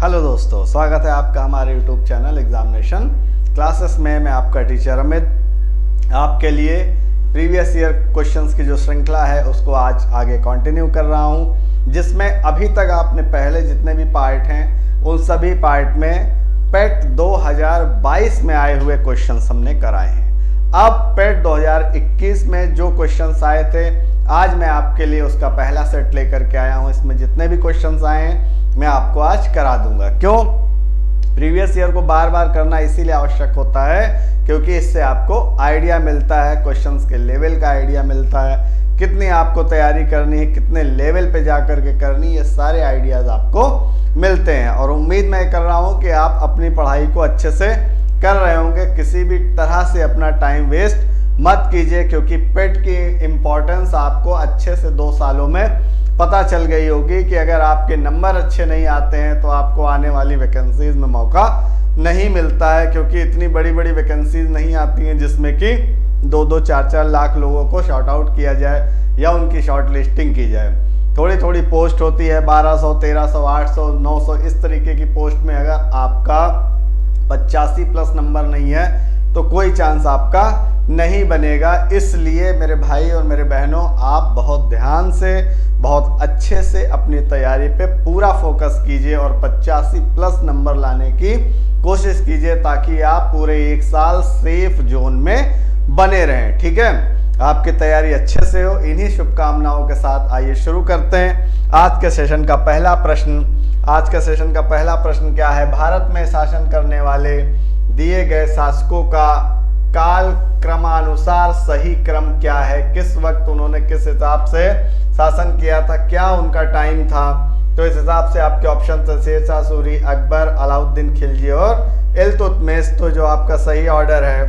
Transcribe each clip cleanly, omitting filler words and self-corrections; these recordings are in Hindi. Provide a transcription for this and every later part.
हेलो दोस्तों, स्वागत है आपका हमारे यूट्यूब चैनल एग्जामिनेशन क्लासेस में। मैं आपका टीचर अमित आपके लिए प्रीवियस ईयर क्वेश्चंस की जो श्रृंखला है उसको आज आगे कंटिन्यू कर रहा हूं, जिसमें अभी तक आपने पहले जितने भी पार्ट हैं उन सभी पार्ट में पेट 2022 में आए हुए क्वेश्चंस हमने कराए हैं। अब पेट 2021 में जो क्वेश्चंस आए थे आज मैं आपके लिए उसका पहला सेट लेकर के आया हूं। इसमें जितने भी क्वेश्चंस आए हैं मैं आपको आज करा दूंगा। क्यों? प्रीवियस ईयर को बार बार करना इसीलिए आवश्यक होता है क्योंकि इससे आपको आइडिया मिलता है, क्वेश्चंस के लेवल का आइडिया मिलता है, कितनी आपको तैयारी करनी है, कितने लेवल पे जाकर के करनी, ये सारे आइडियाज आपको मिलते हैं। और उम्मीद मैं कर रहा हूँ कि आप अपनी पढ़ाई को अच्छे से कर रहे होंगे, किसी भी तरह से अपना टाइम वेस्ट मत कीजिए क्योंकि पेट की इम्पोर्टेंस आपको अच्छे से 2 सालों में पता चल गई होगी कि अगर आपके नंबर अच्छे नहीं आते हैं तो आपको आने वाली वैकेंसीज में मौका नहीं मिलता है, क्योंकि इतनी बड़ी बड़ी वैकेंसीज नहीं आती हैं जिसमें कि 2-2, 4-4 लाख लोगों को शॉर्ट आउट किया जाए या उनकी शॉर्ट लिस्टिंग की जाए। थोड़ी थोड़ी पोस्ट होती है, 1200, 1300, 800, 900 इस तरीके की पोस्ट में अगर आपका 85 प्लस नंबर नहीं है तो कोई चांस आपका नहीं बनेगा। इसलिए मेरे भाई और मेरे बहनों, आप बहुत ध्यान से, बहुत अच्छे से अपनी तैयारी पे पूरा फोकस कीजिए और 85 प्लस नंबर लाने की कोशिश कीजिए ताकि आप पूरे 1 साल सेफ जोन में बने रहें। ठीक है, आपकी तैयारी अच्छे से हो। इन्हीं शुभकामनाओं के साथ आइए शुरू करते हैं आज के सेशन का पहला प्रश्न। आज के सेशन का पहला प्रश्न क्या है? भारत में शासन करने वाले दिए गए शासकों का काल क्रमानुसार सही क्रम क्या है? किस वक्त उन्होंने किस हिसाब से शासन किया था, क्या उनका टाइम था? तो इस हिसाब से आपके ऑप्शन थे शेरशाह सूरी, अकबर, अलाउद्दीन खिलजी और इल्तुतमिश। तो जो आपका सही ऑर्डर है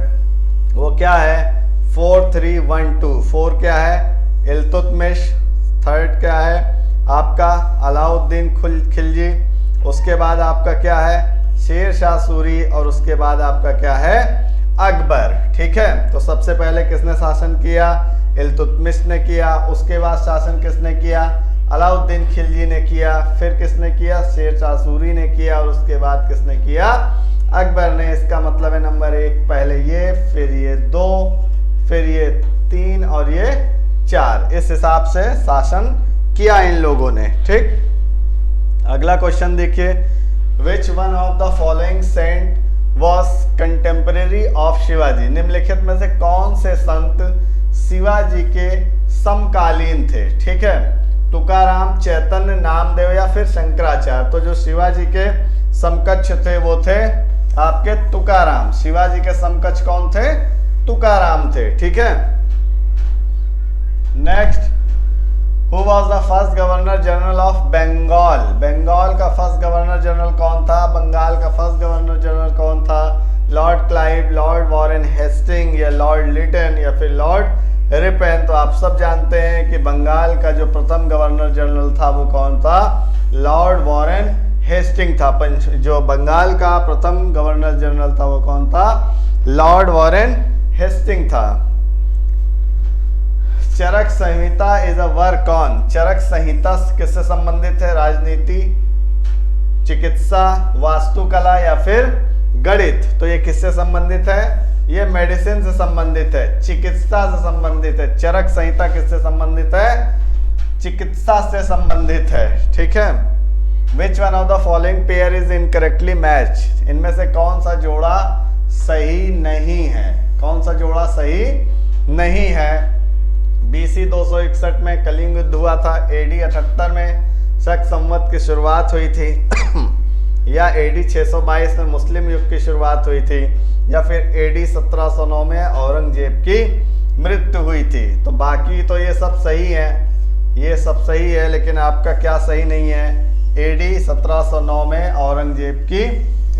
वो क्या है? 4, 3, 1, 2। 4 क्या है? इल्तुतमिश। 3rd क्या है आपका? अलाउद्दीन खिलजी। उसके बाद आपका क्या है? शेरशाह सूरी। और उसके बाद आपका क्या है? अकबर। ठीक है, तो सबसे पहले किसने शासन किया? इल्तुतमिश ने किया। उसके बाद शासन किसने किया? अलाउद्दीन खिलजी ने किया। फिर किसने किया? शेरशाह सूरी ने किया। और उसके बाद किसने किया? अकबर ने। इसका मतलब है नंबर 1 पहले ये, फिर ये 2, फिर ये 3 और ये 4। इस हिसाब से शासन किया इन लोगों ने। ठीक, अगला क्वेश्चन देखिए। Which one of the following saint was contemporary of Shivaji? निम्नलिखित में से कौन से संत शिवाजी के समकालीन थे? ठीक है, तुकाराम, चैतन्य, नामदेव या फिर शंकराचार्य। तो जो शिवाजी के समकक्ष थे वो थे आपके तुकाराम। शिवाजी के समकक्ष कौन थे? तुकाराम थे। ठीक है, next, Who was the first governor general of Bengal? Bengal का फर्स्ट गवर्नर जनरल कौन था? बंगाल का फर्स्ट गवर्नर जनरल कौन था? Lord Clive, lord Warren Hasting या लॉर्ड लिटन या फिर लॉर्ड रिपेन। तो आप सब जानते हैं कि बंगाल का जो प्रथम गवर्नर जनरल था वो कौन था? लॉर्ड वॉरेन हेस्टिंग था। जो बंगाल का प्रथम गवर्नर जनरल था वो कौन था? लॉर्ड वॉरेन हेस्टिंग था। चरक संहिता इज अ वर्क ऑन? चरक संहिता किससे संबंधित है? राजनीति, चिकित्सा, वास्तुकला या फिर गणित। तो ये किससे संबंधित है? ये मेडिसिन से संबंधित है, चिकित्सा से संबंधित है। चरक संहिता किससे संबंधित है? चिकित्सा से संबंधित है। ठीक है, विच one of the following pair is incorrectly match? इनमें से कौन सा जोड़ा सही नहीं है? कौन सा जोड़ा सही नहीं है? BC 261 में कलिंग युद्ध हुआ था, AD 78 में शक संवत की शुरुआत हुई थी या AD 622 में मुस्लिम युग की शुरुआत हुई थी या फिर AD 1709 में औरंगजेब की मृत्यु हुई थी। तो बाकी तो ये सब सही है, ये सब सही है, लेकिन आपका क्या सही नहीं है? AD 1709 में औरंगजेब की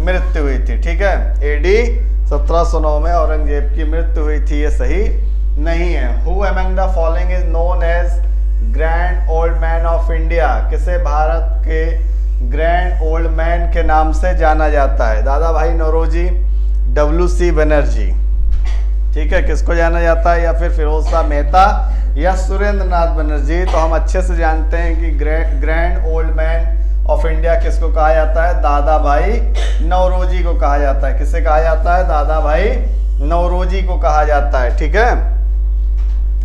मृत्यु हुई थी। ठीक है, AD 1709 में औरंगजेब की मृत्यु हुई थी, ये सही नहीं है। Who among the following is known as grand old man of India? किसे भारत के ग्रैंड ओल्ड मैन के नाम से जाना जाता है? दादा भाई नौरोजी, WC बनर्जी। ठीक है, किसको जाना जाता है? या फिर फिरोज शाह मेहता या सुरेंद्र नाथ बनर्जी। तो हम अच्छे से जानते हैं कि grand old man of India किसको कहा जाता है? दादा भाई नौरोजी को कहा जाता है। किसे कहा जाता है? दादा भाई नौरोजी को कहा जाता है। ठीक है,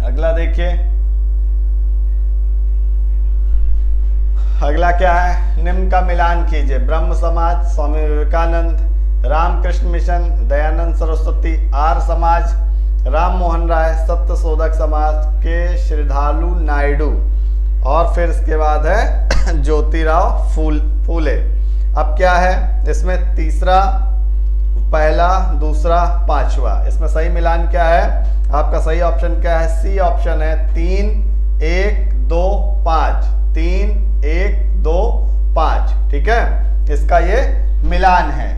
अगला देखिए, अगला क्या है? निम्न का मिलान कीजिए। ब्रह्म समाज, स्वामी विवेकानंद, रामकृष्ण मिशन, दयानंद सरस्वती, आर्य समाज, राम मोहन राय, सत्य शोधक समाज के श्रद्धालु नायडू, और फिर इसके बाद है ज्योतिराव फूले। अब क्या है इसमें? तीसरा, पहला, दूसरा, पांचवा। इसमें सही मिलान क्या है? आपका सही ऑप्शन क्या है? सी ऑप्शन है, 3 1 2 5, 3 1 2 5। ठीक है, इसका ये मिलान है।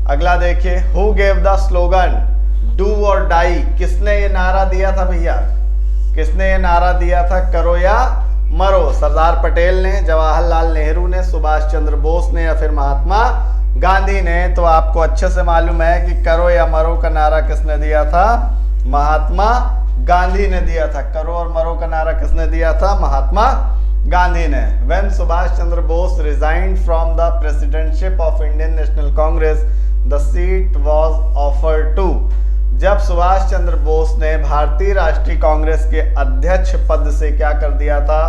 अगला देखिए, who gave the slogan do और डाई? किसने ये नारा दिया था भैया? किसने ये नारा दिया था? करो या मरो। सरदार पटेल ने, जवाहरलाल नेहरू ने, सुभाष चंद्र बोस ने, या फिर महात्मा गांधी ने? तो आपको अच्छे से मालूम है कि करो या मरो का नारा किसने दिया था? महात्मा गांधी ने दिया था। करो और मरो का नारा किसने दिया था? महात्मा गांधी ने। When Subhash Chandra Bose resigned from the presidency of Indian National Congress, the seat was offered to। जब सुभाष चंद्र बोस ने भारतीय राष्ट्रीय कांग्रेस के अध्यक्ष पद से क्या कर दिया था?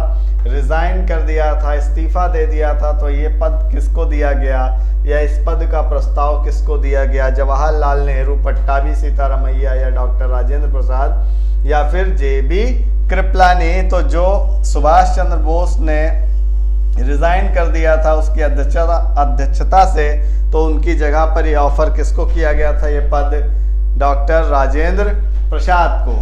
रिजाइन कर दिया था, इस्तीफा दे दिया था। तो ये पद किसको दिया गया, या इस पद का प्रस्ताव किसको दिया गया? जवाहरलाल नेहरू, पट्टाभी सीतारामैया, या डॉक्टर राजेंद्र प्रसाद, या फिर जेबी कृपलानी? तो जो सुभाष चंद्र बोस ने रिजाइन कर दिया था उसकी अध्यक्षता से, तो उनकी जगह पर यह ऑफर किसको किया गया था? ये पद डॉक्टर राजेंद्र प्रसाद को।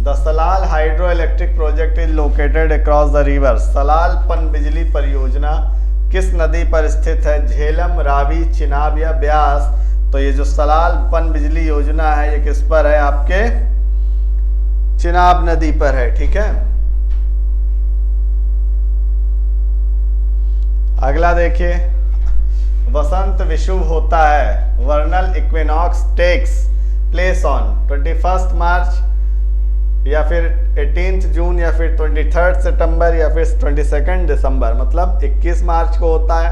The Salal hydro electric project is located across the river. Salal पनबिजली परियोजना किस नदी पर स्थित है? झेलम, रावी, चिनाब या ब्यास? तो ये जो सलाल पनबिजली योजना है ये किस पर है? आपके चिनाब नदी पर है। ठीक है, अगला देखिए, वसंत विषुव होता है। वर्नल इक्विनॉक्स टेक्स प्लेस ऑन 21 मार्च, या फिर 18 जून, या फिर 23 सितंबर, या फिर 22 दिसंबर। मतलब 21 मार्च को होता है,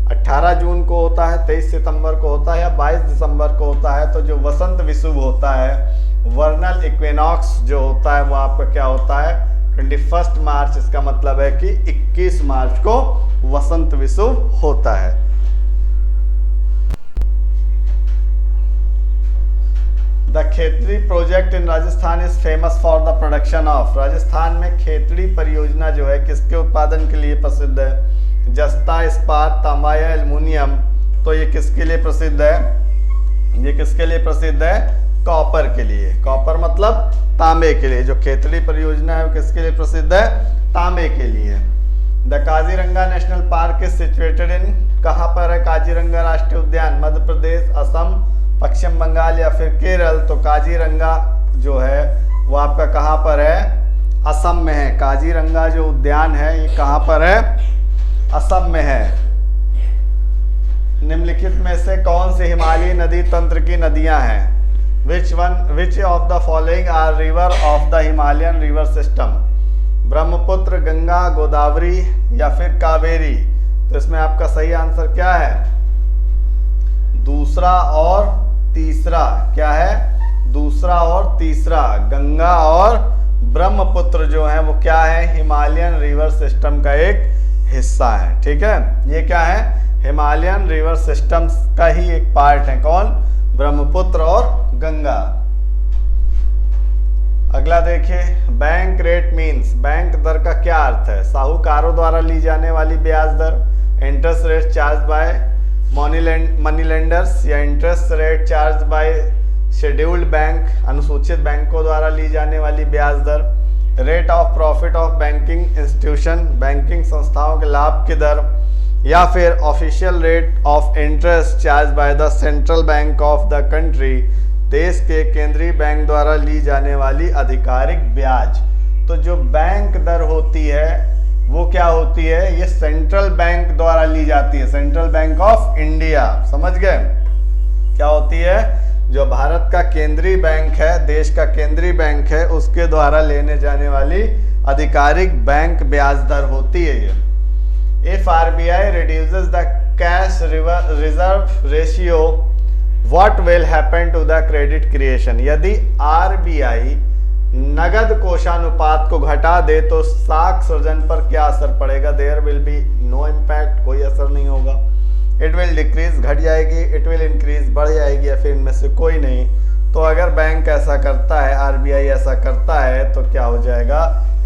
18 जून को होता है, 23 सितंबर को होता है, या 22 दिसंबर को होता है। तो जो वसंत विषुव होता है, वर्नल इक्विनॉक्स जो होता है, वो आपका क्या होता है? 21 मार्च। इसका मतलब है कि 21 मार्च को वसंत विषुव होता है। The Khetri project in Rajasthan is famous for the production of. Rajasthan में खेतड़ी परियोजना जो है किसके उत्पादन के लिए प्रसिद्ध है? जस्ता, इस्पात, तांबा या एल्युमिनियम? तो ये किसके लिए प्रसिद्ध है? ये किसके लिए प्रसिद्ध है? कॉपर के लिए। कॉपर मतलब तांबे के लिए। जो खेतड़ी परियोजना है वो किसके लिए प्रसिद्ध है? तांबे के लिए। The Kaziranga national park is situated in? कहाँ पर है काजीरंगा राष्ट्रीय उद्यान? मध्य प्रदेश, असम, पश्चिम बंगाल या फिर केरल? तो काजीरंगा जो है वो आपका कहाँ पर है? असम में है। काजीरंगा जो उद्यान है ये कहाँ पर है? असम में है। निम्नलिखित में से कौन सी हिमालयी नदी तंत्र की नदियां हैं? Which of the following are river of the Himalayan river system? Brahmaputra, Ganga, Godavari या फिर कावेरी? तो इसमें आपका सही आंसर क्या है? दूसरा और तीसरा। क्या है? दूसरा और तीसरा। गंगा और ब्रह्मपुत्र जो है वो क्या है? हिमालयन रिवर सिस्टम का एक हिस्सा है। ठीक है, ये क्या है? हिमालयन रिवर सिस्टम का ही एक पार्ट है। कौन? ब्रह्मपुत्र और गंगा। अगला देखिए, बैंक रेट मीन्स? बैंक दर का क्या अर्थ है? साहूकारों द्वारा ली जाने वाली ब्याज दर, interest rate charge by money lenders, या interest rate charge by scheduled bank, अनुसूचित बैंकों द्वारा ली जाने वाली ब्याज दर, rate of profit of banking institution, banking संस्थाओं के लाभ की दर, या फिर official rate of interest charge by the central bank of the country, देश के केंद्रीय बैंक द्वारा ली जाने वाली आधिकारिक ब्याज। तो जो बैंक दर होती है वो क्या होती है? ये सेंट्रल बैंक द्वारा ली जाती है, सेंट्रल बैंक ऑफ इंडिया। समझ गए? क्या होती है? जो भारत का केंद्रीय बैंक है, देश का केंद्रीय बैंक है, उसके द्वारा लेने जाने वाली आधिकारिक बैंक ब्याज दर होती है ये। If RBI reduces the cash reserve ratio what will happen to the credit creation. यदि आरबीआई नगद कोषानुपात को घटा दे तो साख सृजन पर क्या असर पड़ेगा। There will be no impact, कोई असर नहीं होगा। इट विल डिक्रीज, घट जाएगी। इट विल इंक्रीज, बढ़ जाएगी, या फिर इनमें से कोई नहीं। तो अगर बैंक ऐसा करता है, आरबीआई ऐसा करता है, तो क्या हो जाएगा,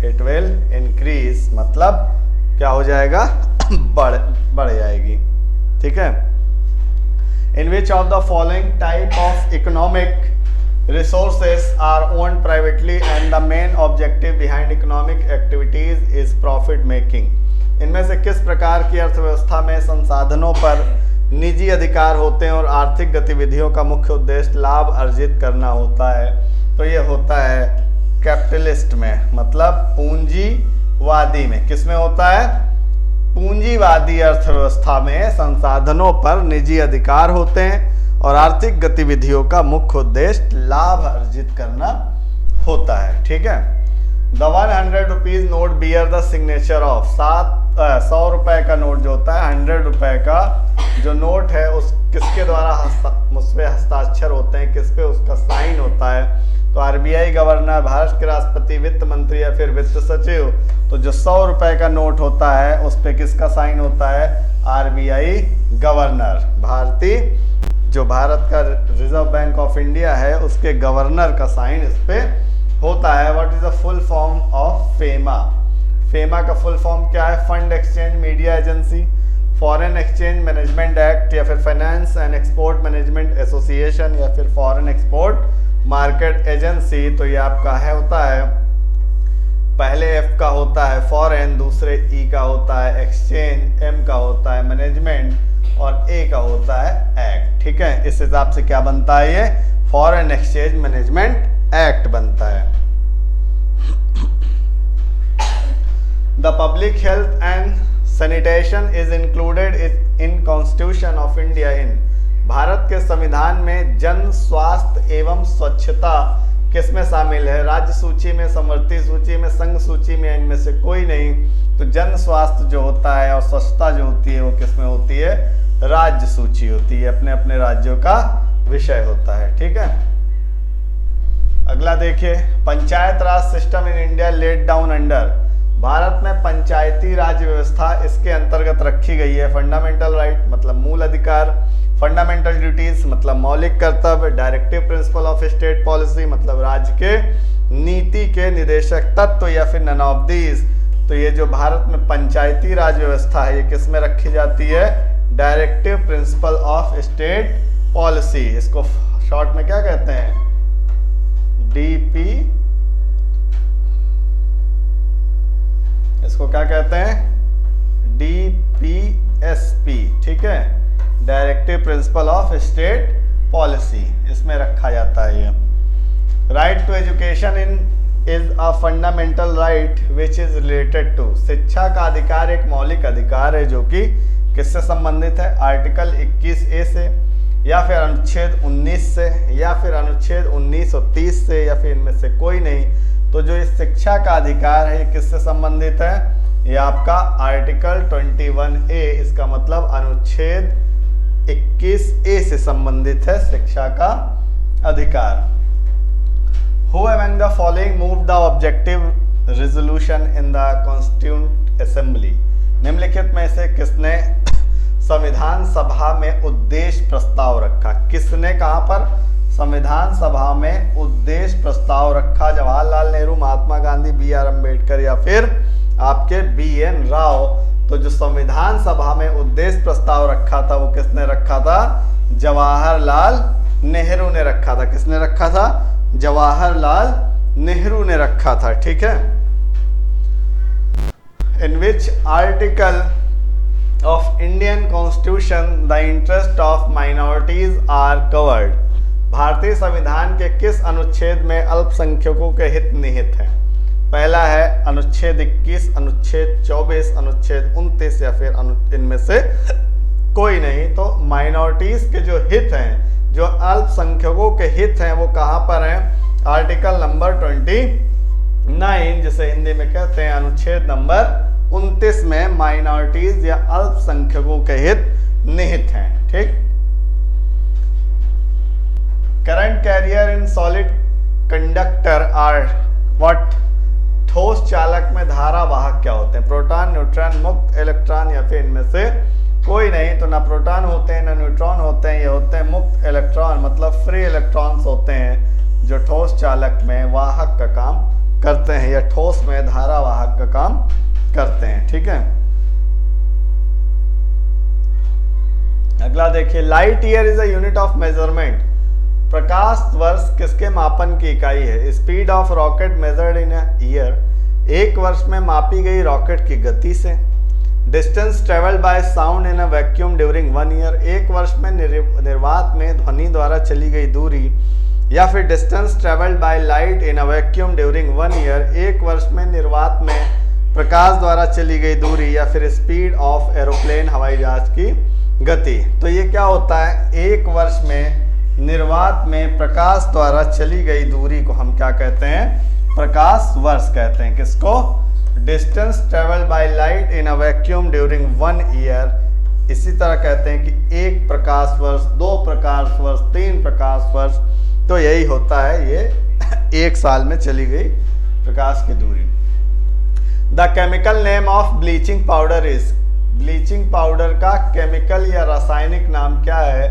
इट विल इंक्रीज, मतलब क्या हो जाएगा, बढ़ जाएगी। ठीक है। In which of the following type of economic resources are owned privately and the main objective behind economic activities is profit making। इनमें से किस प्रकार की अर्थव्यवस्था में संसाधनों पर निजी अधिकार होते हैं और आर्थिक गतिविधियों का मुख्य उद्देश्य लाभ अर्जित करना होता है। तो ये होता है कैपिटलिस्ट में, मतलब पूंजीवादी में। किस में होता है, पूंजीवादी अर्थव्यवस्था में संसाधनों पर निजी अधिकार होते हैं और आर्थिक गतिविधियों का मुख्य उद्देश्य लाभ अर्जित करना होता है। ठीक है। The 100 rupees note bear the signature of 100 रुपए का नोट जो होता है, 100 रुपए का जो नोट है उस किसके द्वारा उस पे हस्ताक्षर होते हैं, किस पे उसका साइन होता है। तो आरबीआई गवर्नर, भारत के राष्ट्रपति, वित्त मंत्री या फिर वित्त सचिव। तो जो 100 रुपए का नोट होता है उस पे किसका साइन होता है, आरबीआई गवर्नर। जो भारत का रिजर्व बैंक ऑफ इंडिया है उसके गवर्नर का साइन इस पे होता है। What is the full form of FEMA. FEMA का फुल फॉर्म क्या है, fund exchange media agency, foreign exchange management act, या फिर finance and export management association, या फिर फॉरेन एक्सपोर्ट मार्केट एजेंसी। तो ये आपका है होता है, पहले एफ का होता है फॉरेन, दूसरे ई का होता है एक्सचेंज, एम का होता है मैनेजमेंट और ए का होता है एक्ट। ठीक है। इस हिसाब से क्या बनता है, ये फॉरेन एक्सचेंज मैनेजमेंट एक्ट बनता है। The public health and sanitation is included in constitution of India. इन भारत के संविधान में जन स्वास्थ्य एवं स्वच्छता किसमें शामिल है, राज्य सूची में, समवर्ती सूची में, संघ सूची में, इनमें से कोई नहीं। तो जन स्वास्थ्य जो होता है और स्वच्छता जो होती है वो किसमें होती है, राज्य सूची होती है, अपने अपने राज्यों का विषय होता है। ठीक है। अगला देखिए, Panchayat Raj system in India laid down under. Bharat में पंचायती राज व्यवस्था इसके अंतर्गत रखी गई है। फंडामेंटल राइट मतलब मूल अधिकार, फंडामेंटल ड्यूटीज मतलब मौलिक कर्तव्य, directive principle of state policy मतलब राज्य के नीति के निदेशक तत्व, या फिर नन ऑफ दीज। तो ये जो भारत में पंचायती राज व्यवस्था है ये किस में रखी जाती है, directive principle of state policy. इसको शॉर्ट में क्या कहते हैं, डीपी। इसको क्या कहते हैं, डीपीएसपी। ठीक है, directive principle of state policy, इसमें रखा जाता है ये। Right to education is a fundamental right which is related to. शिक्षा का अधिकार एक मौलिक अधिकार है जो कि किससे संबंधित है, आर्टिकल 21A से, या फिर अनुच्छेद 19 से, या फिर अनुच्छेद 19 और 30 से, या फिर इनमें से कोई नहीं। तो जो इस शिक्षा का अधिकार है ये किससे संबंधित है, ये आपका आर्टिकल 21A, इसका मतलब अनुच्छेद 21A से संबंधित है शिक्षा का अधिकार। Who among the following moved the objective resolution in the Constituent Assembly? निम्नलिखित में से किसने संविधान सभा में उद्देश्य प्रस्ताव रखा। किसने कहां पर, संविधान सभा में उद्देश्य प्रस्ताव रखा। जवाहरलाल नेहरू, महात्मा गांधी, B.R. अम्बेडकर या फिर आपके B.N. राव। तो जो संविधान सभा में उद्देश्य प्रस्ताव रखा था वो किसने रखा था, जवाहरलाल नेहरू ने रखा था। किसने रखा था, जवाहरलाल नेहरू ने रखा था। ठीक है। In which article of Indian constitution the interest of minorities are covered. भारतीय संविधान के किस अनुच्छेद में अल्पसंख्यकों के हित निहित हैं। पहला है अनुच्छेद 21, अनुच्छेद 24, अनुच्छेद 29 या फिर इनमें से कोई नहीं। तो माइनॉरिटीज के जो हित हैं, जो अल्पसंख्यकों के हित हैं, वो कहाँ पर हैं, आर्टिकल नंबर 29, जिसे हिंदी में कहते हैं अनुच्छेद नंबर 29 में माइनॉरिटीज या अल्पसंख्यकों के हित निहित हैं। ठीक, current carrier in solid conductor are what? ठोस चालक में धारा वाहक क्या होते हैं? प्रोटॉन, न्यूट्रॉन, मुक्त इलेक्ट्रॉन या फिर इनमें से कोई नहीं। तो ना प्रोटॉन होते हैं ना न्यूट्रॉन होते हैं, ये होते हैं मुक्त इलेक्ट्रॉन, मतलब फ्री इलेक्ट्रॉन्स होते हैं जो ठोस चालक में वाहक का काम करते हैं या ठोस में धारा वाहक का काम करते हैं। ठीक है, अगला देखिए, light year is a unit of measurement. प्रकाश वर्ष किसके मापन की इकाई है? Speed of rocket measured in a year. एक वर्ष में मापी गई रॉकेट की गति से। Distance travelled by sound in a vacuum during 1 year. एक वर्ष में निर्वात में ध्वनि द्वारा चली गई दूरी। या फिर distance travelled by light in a vacuum during 1 year. एक वर्ष में निर्वात में प्रकाश द्वारा चली गई दूरी। या फिर स्पीड ऑफ एरोप्लेन, हवाई जहाज की गति। तो ये क्या होता है? एक वर्ष में निर्वात में प्रकाश द्वारा चली गई दूरी को हम क्या कहते हैं? प्रकाश वर्ष कहते हैं। किसको? Distance travel by light in a vacuum during 1 year. इसी तरह कहते हैं कि 1 प्रकाश वर्ष, 2 प्रकाश वर्ष, 3 प्रकाश वर्ष। तो यही होता है ये 1 साल में चली गई प्रकाश की दूरी। The chemical name of bleaching powder is. Bleaching powder का केमिकल या रासायनिक नाम क्या है?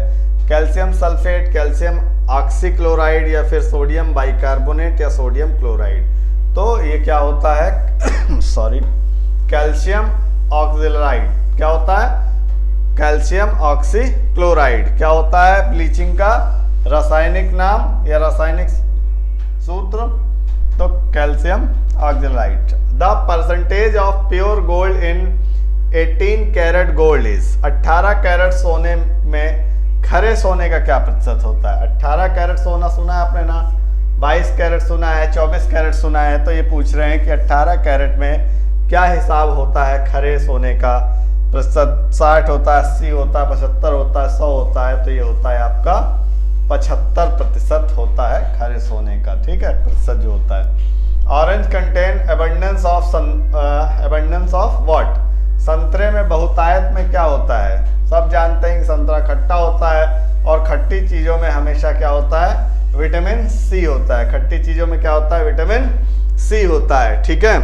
कैल्शियम सल्फेट, कैल्शियम ऑक्सीक्लोराइड या फिर सोडियम बाइकार्बोनेट या सोडियम क्लोराइड। तो ये क्या होता है? Sorry, calcium oxychloride. क्या होता है? Calcium oxychloride. क्या होता है ब्लीचिंग का रासायनिक नाम या रासायनिक सूत्र? तो calcium oxychloride. The percentage of pure gold in 18 carat gold is. 18 carat सोने में खरे सोने का क्या प्रतिशत होता है? 18 कैरेट सोना सुना है आपने ना, 22 कैरेट सुना है, 24 कैरेट सुना है। तो ये पूछ रहे हैं कि 18 कैरेट में क्या हिसाब होता है खरे सोने का प्रतिशत? 60 होता है, 80 होता है, 75 होता है, 100 होता है। तो ये होता है आपका 75% होता है खरे सोने का। ठीक है, प्रतिशत जो होता है। Orange contain abundance of what? संतरे में बहुतायत में क्या होता है? सब जानते हैं कि संतरा खट्टा होता है और खट्टी चीजों में हमेशा क्या होता है? विटामिन सी होता है। खट्टी चीजों में क्या होता है? विटामिन सी होता है। ठीक है,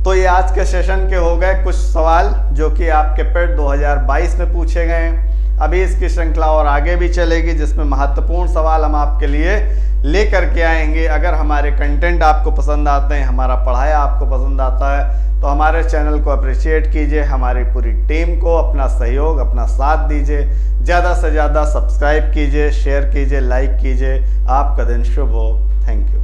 तो ये आज के सेशन के हो गए कुछ सवाल जो कि आपके पेट 2022 में पूछे गए हैं। अभी इसकी श्रृंखला और आगे भी चलेगी जिसमें महत्वपूर्ण सवाल हम आपके लिए लेकर के आएंगे। अगर हमारे कंटेंट आपको पसंद आते हैं, हमारा पढ़ाया आपको पसंद आता है, तो हमारे चैनल को अप्रिशिएट कीजिए, हमारी पूरी टीम को अपना सहयोग, अपना साथ दीजिए, ज़्यादा से ज़्यादा सब्सक्राइब कीजिए, शेयर कीजिए, लाइक कीजिए। आपका दिन शुभ हो। Thank you.